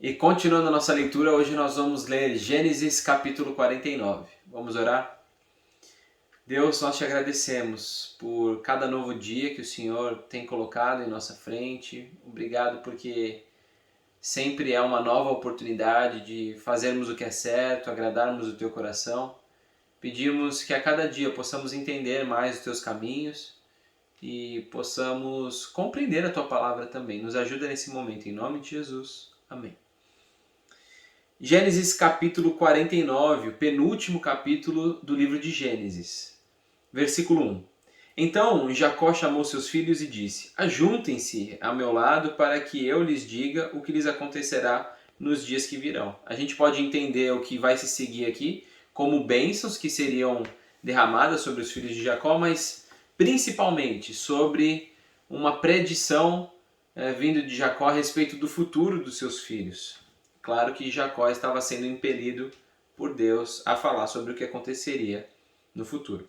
E continuando a nossa leitura, hoje nós vamos ler Gênesis capítulo 49. Vamos orar? Deus, nós te agradecemos por cada novo dia que o Senhor tem colocado em nossa frente. Obrigado porque sempre é uma nova oportunidade de fazermos o que é certo, agradarmos o teu coração. Pedimos que a cada dia possamos entender mais os teus caminhos e possamos compreender a tua palavra também. Nos ajuda nesse momento, em nome de Jesus. Amém. Gênesis capítulo 49, o penúltimo capítulo do livro de Gênesis. Versículo 1. Então Jacó chamou seus filhos e disse: Ajuntem-se a meu lado para que eu lhes diga o que lhes acontecerá nos dias que virão. A gente pode entender o que vai se seguir aqui como bênçãos que seriam derramadas sobre os filhos de Jacó, mas principalmente sobre uma predição vindo de Jacó a respeito do futuro dos seus filhos. Claro que Jacó estava sendo impelido por Deus a falar sobre o que aconteceria no futuro.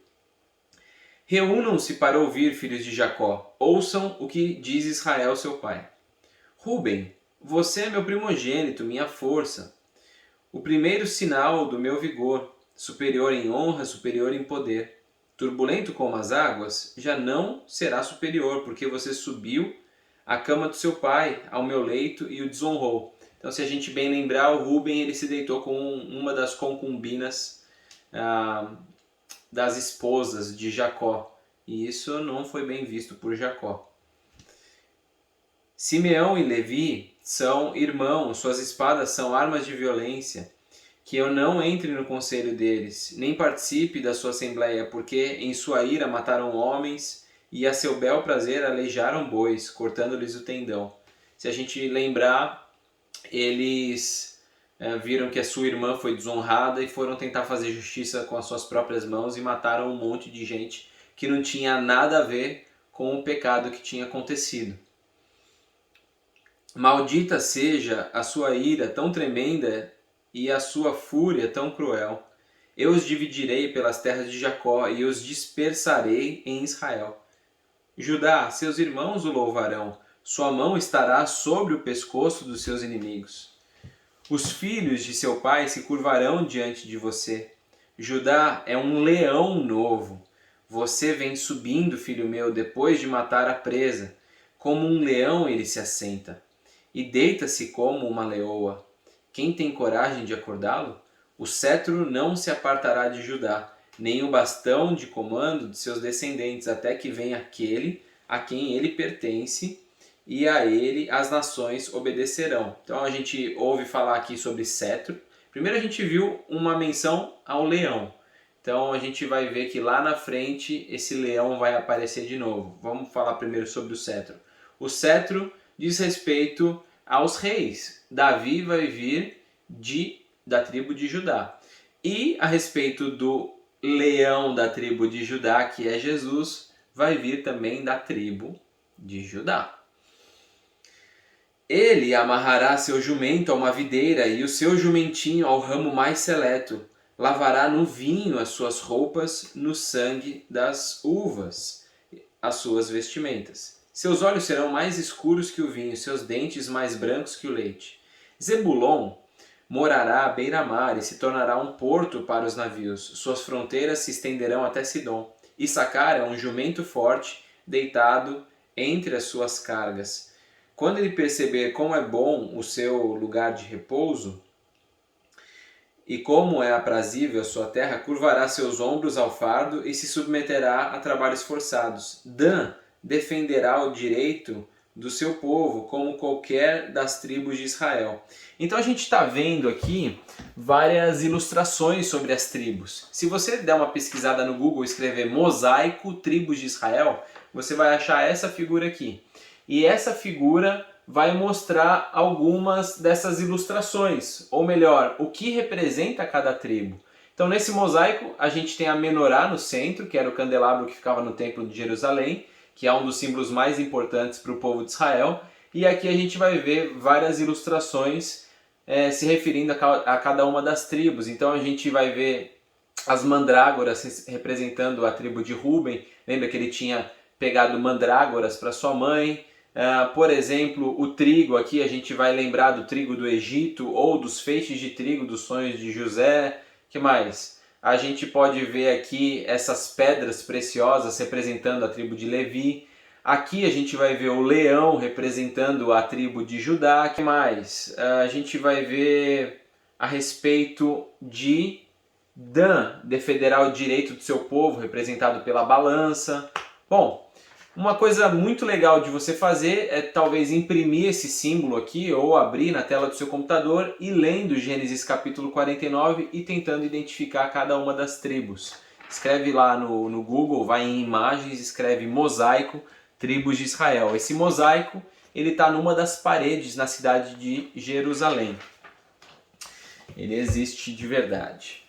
Reúnam-se para ouvir, filhos de Jacó. Ouçam o que diz Israel, seu pai. Ruben, você é meu primogênito, minha força, o primeiro sinal do meu vigor, superior em honra, superior em poder. Turbulento como as águas, já não será superior, porque você subiu à cama do seu pai, ao meu leito, e o desonrou. Então, se a gente bem lembrar, o Ruben ele se deitou com uma das concubinas das esposas de Jacó. E isso não foi bem visto por Jacó. Simeão e Levi são irmãos, suas espadas são armas de violência. Que eu não entre no conselho deles, nem participe da sua assembleia, porque em sua ira mataram homens e a seu bel prazer aleijaram bois, cortando-lhes o tendão. Se a gente lembrar, eles viram que a sua irmã foi desonrada e foram tentar fazer justiça com as suas próprias mãos e mataram um monte de gente que não tinha nada a ver com o pecado que tinha acontecido. Maldita seja a sua ira tão tremenda e a sua fúria tão cruel. Eu os dividirei pelas terras de Jacó e os dispersarei em Israel. Judá, seus irmãos o louvarão, sua mão estará sobre o pescoço dos seus inimigos. Os filhos de seu pai se curvarão diante de você. Judá é um leão novo. Você vem subindo, filho meu, depois de matar a presa. Como um leão ele se assenta, e deita-se como uma leoa. Quem tem coragem de acordá-lo? O cetro não se apartará de Judá, nem o bastão de comando de seus descendentes, até que venha aquele a quem ele pertence, e a ele as nações obedecerão. Então a gente ouve falar aqui sobre cetro. Primeiro a gente viu uma menção ao leão. Então a gente vai ver que lá na frente esse leão vai aparecer de novo. Vamos falar primeiro sobre o cetro. O cetro diz respeito aos reis. Davi vai vir da tribo de Judá. E a respeito do leão da tribo de Judá, que é Jesus, vai vir também da tribo de Judá. Ele amarrará seu jumento a uma videira e o seu jumentinho ao ramo mais seleto. Lavará no vinho as suas roupas, no sangue das uvas as suas vestimentas. Seus olhos serão mais escuros que o vinho, seus dentes mais brancos que o leite. Zebulon morará à beira-mar e se tornará um porto para os navios. Suas fronteiras se estenderão até Sidom. Issacar é um jumento forte, deitado entre as suas cargas. Quando ele perceber como é bom o seu lugar de repouso e como é aprazível a sua terra, curvará seus ombros ao fardo e se submeterá a trabalhos forçados. Dan defenderá o direito do seu povo, como qualquer das tribos de Israel. Então a gente está vendo aqui várias ilustrações sobre as tribos. Se você der uma pesquisada no Google e escrever mosaico tribos de Israel, você vai achar essa figura aqui. E essa figura vai mostrar algumas dessas ilustrações, ou melhor, o que representa cada tribo. Então nesse mosaico a gente tem a menorá no centro, que era o candelabro que ficava no templo de Jerusalém, que é um dos símbolos mais importantes para o povo de Israel. E aqui a gente vai ver várias ilustrações se referindo a cada uma das tribos. Então a gente vai ver as mandrágoras representando a tribo de Ruben. Lembra que ele tinha pegado mandrágoras para sua mãe. Por exemplo, o trigo aqui, a gente vai lembrar do trigo do Egito ou dos feixes de trigo dos sonhos de José. Que mais? A gente pode ver aqui essas pedras preciosas representando a tribo de Levi. Aqui a gente vai ver o leão representando a tribo de Judá. Que mais? A gente vai ver a respeito de Dan, defenderá o direito do seu povo, representado pela balança. Bom, uma coisa muito legal de você fazer é talvez imprimir esse símbolo aqui ou abrir na tela do seu computador e lendo Gênesis capítulo 49 e tentando identificar cada uma das tribos. Escreve lá no Google, vai em imagens, escreve mosaico, tribos de Israel. Esse mosaico ele está numa das paredes na cidade de Jerusalém. Ele existe de verdade.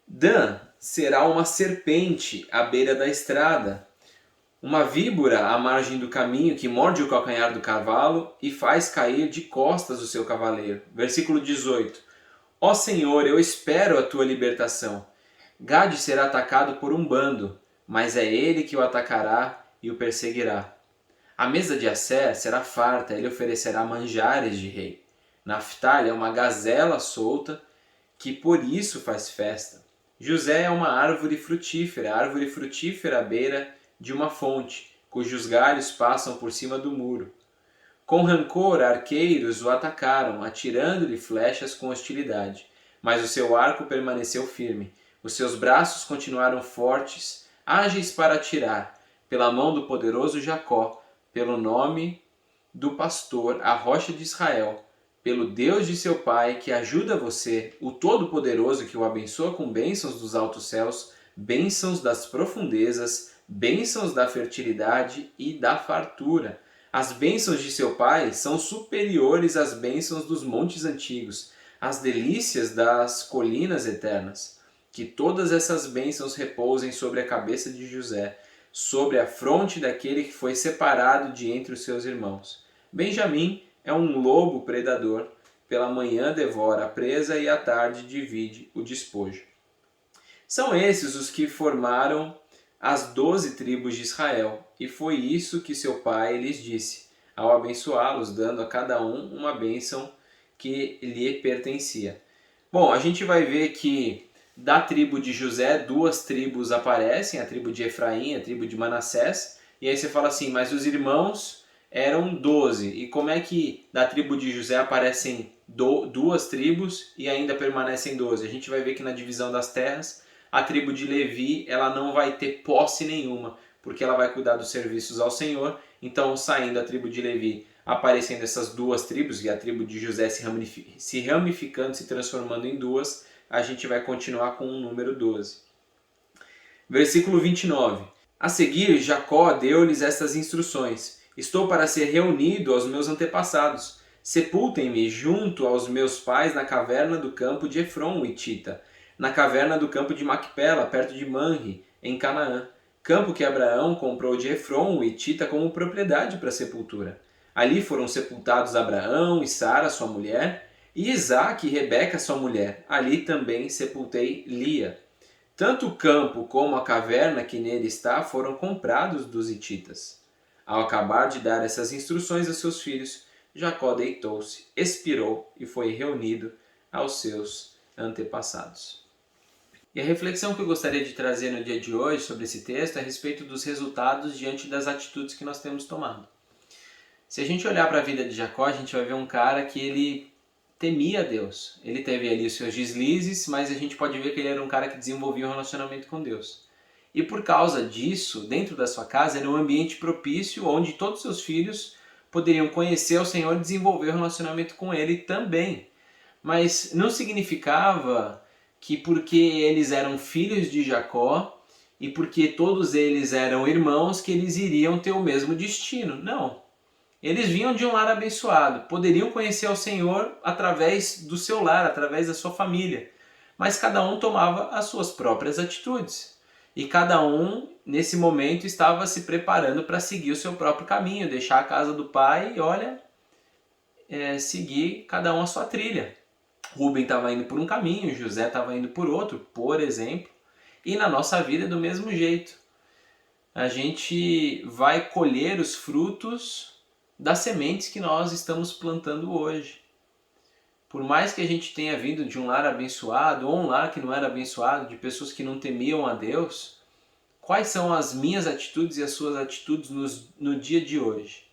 Dan será uma serpente à beira da estrada, uma víbora à margem do caminho que morde o calcanhar do cavalo e faz cair de costas o seu cavaleiro. Versículo 18. Ó Senhor, eu espero a tua libertação. Gade será atacado por um bando, mas é ele que o atacará e o perseguirá. A mesa de Asser será farta, ele oferecerá manjares de rei. Naftali é uma gazela solta que por isso faz festa. José é uma árvore frutífera à beira de uma fonte, cujos galhos passam por cima do muro. Com rancor, arqueiros o atacaram, atirando-lhe flechas com hostilidade. Mas o seu arco permaneceu firme. Os seus braços continuaram fortes, ágeis para atirar. Pela mão do poderoso Jacó, pelo nome do pastor, a rocha de Israel, pelo Deus de seu pai, que ajuda você, o Todo-Poderoso que o abençoa com bênçãos dos altos céus, bênçãos das profundezas, bênçãos da fertilidade e da fartura. As bênçãos de seu pai são superiores às bênçãos dos montes antigos, às delícias das colinas eternas. Que todas essas bênçãos repousem sobre a cabeça de José, sobre a fronte daquele que foi separado de entre os seus irmãos. Benjamim é um lobo predador, pela manhã devora a presa e à tarde divide o despojo. São esses os que formaram as 12 tribos de Israel, e foi isso que seu pai lhes disse, ao abençoá-los, dando a cada um uma bênção que lhe pertencia. Bom, a gente vai ver que da tribo de José, 2 tribos aparecem, a tribo de Efraim, a tribo de Manassés, e aí você fala assim, mas os irmãos eram 12. E como é que da tribo de José aparecem 2 tribos e ainda permanecem 12? A gente vai ver que na divisão das terras, a tribo de Levi ela não vai ter posse nenhuma, porque ela vai cuidar dos serviços ao Senhor. Então, saindo a tribo de Levi, aparecendo essas 2 tribos, e a tribo de José se ramificando, se transformando em 2, a gente vai continuar com o número 12. Versículo 29. A seguir, Jacó deu-lhes estas instruções. Estou para ser reunido aos meus antepassados. Sepultem-me junto aos meus pais na caverna do campo de Efron, o Hitita, na caverna do campo de Macpela, perto de Manre, em Canaã, campo que Abraão comprou de Efron, o Hitita, como propriedade para sepultura. Ali foram sepultados Abraão e Sara, sua mulher, e Isaque e Rebeca, sua mulher. Ali também sepultei Lia. Tanto o campo como a caverna que nele está foram comprados dos hititas. Ao acabar de dar essas instruções a seus filhos, Jacó deitou-se, expirou e foi reunido aos seus antepassados. E a reflexão que eu gostaria de trazer no dia de hoje sobre esse texto é a respeito dos resultados diante das atitudes que nós temos tomado. Se a gente olhar para a vida de Jacó, a gente vai ver um cara que ele temia Deus. Ele teve ali os seus deslizes, mas a gente pode ver que ele era um cara que desenvolvia um relacionamento com Deus. E por causa disso, dentro da sua casa, era um ambiente propício onde todos os seus filhos poderiam conhecer o Senhor e desenvolver um relacionamento com Ele também. Mas não significava que porque eles eram filhos de Jacó e porque todos eles eram irmãos que eles iriam ter o mesmo destino. Não. Eles vinham de um lar abençoado, poderiam conhecer o Senhor através do seu lar, através da sua família. Mas cada um tomava as suas próprias atitudes. E cada um, nesse momento, estava se preparando para seguir o seu próprio caminho, deixar a casa do pai e, seguir cada um a sua trilha. Rubem estava indo por um caminho, José estava indo por outro, por exemplo. E na nossa vida é do mesmo jeito. a gente vai colher os frutos das sementes que nós estamos plantando hoje. Por mais que a gente tenha vindo de um lar abençoado ou um lar que não era abençoado, de pessoas que não temiam a Deus, quais são as minhas atitudes e as suas atitudes no dia de hoje?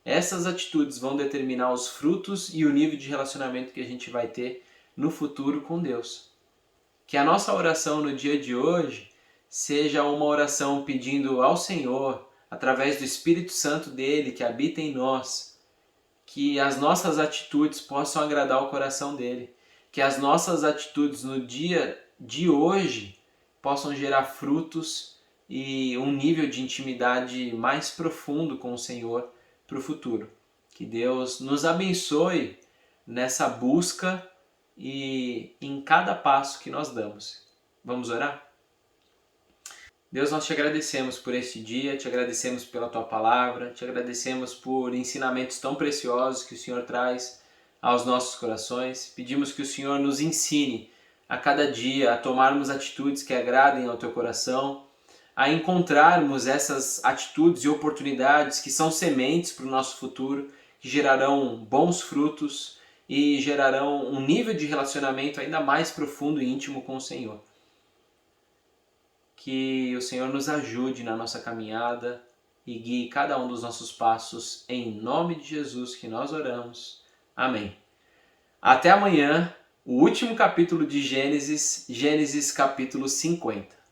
Essas atitudes vão determinar os frutos e o nível de relacionamento que a gente vai ter no futuro com Deus. Que a nossa oração no dia de hoje seja uma oração pedindo ao Senhor, através do Espírito Santo dele que habita em nós, que as nossas atitudes possam agradar o coração dele, que as nossas atitudes no dia de hoje possam gerar frutos e um nível de intimidade mais profundo com o Senhor para o futuro. Que Deus nos abençoe nessa busca e em cada passo que nós damos. Vamos orar? Deus, nós te agradecemos por este dia, te agradecemos pela tua palavra, te agradecemos por ensinamentos tão preciosos que o Senhor traz aos nossos corações. Pedimos que o Senhor nos ensine a cada dia a tomarmos atitudes que agradem ao teu coração, a encontrarmos essas atitudes e oportunidades que são sementes para o nosso futuro, que gerarão bons frutos e gerarão um nível de relacionamento ainda mais profundo e íntimo com o Senhor. Que o Senhor nos ajude na nossa caminhada e guie cada um dos nossos passos, em nome de Jesus que nós oramos. Amém. Até amanhã, o último capítulo de Gênesis, Gênesis capítulo 50.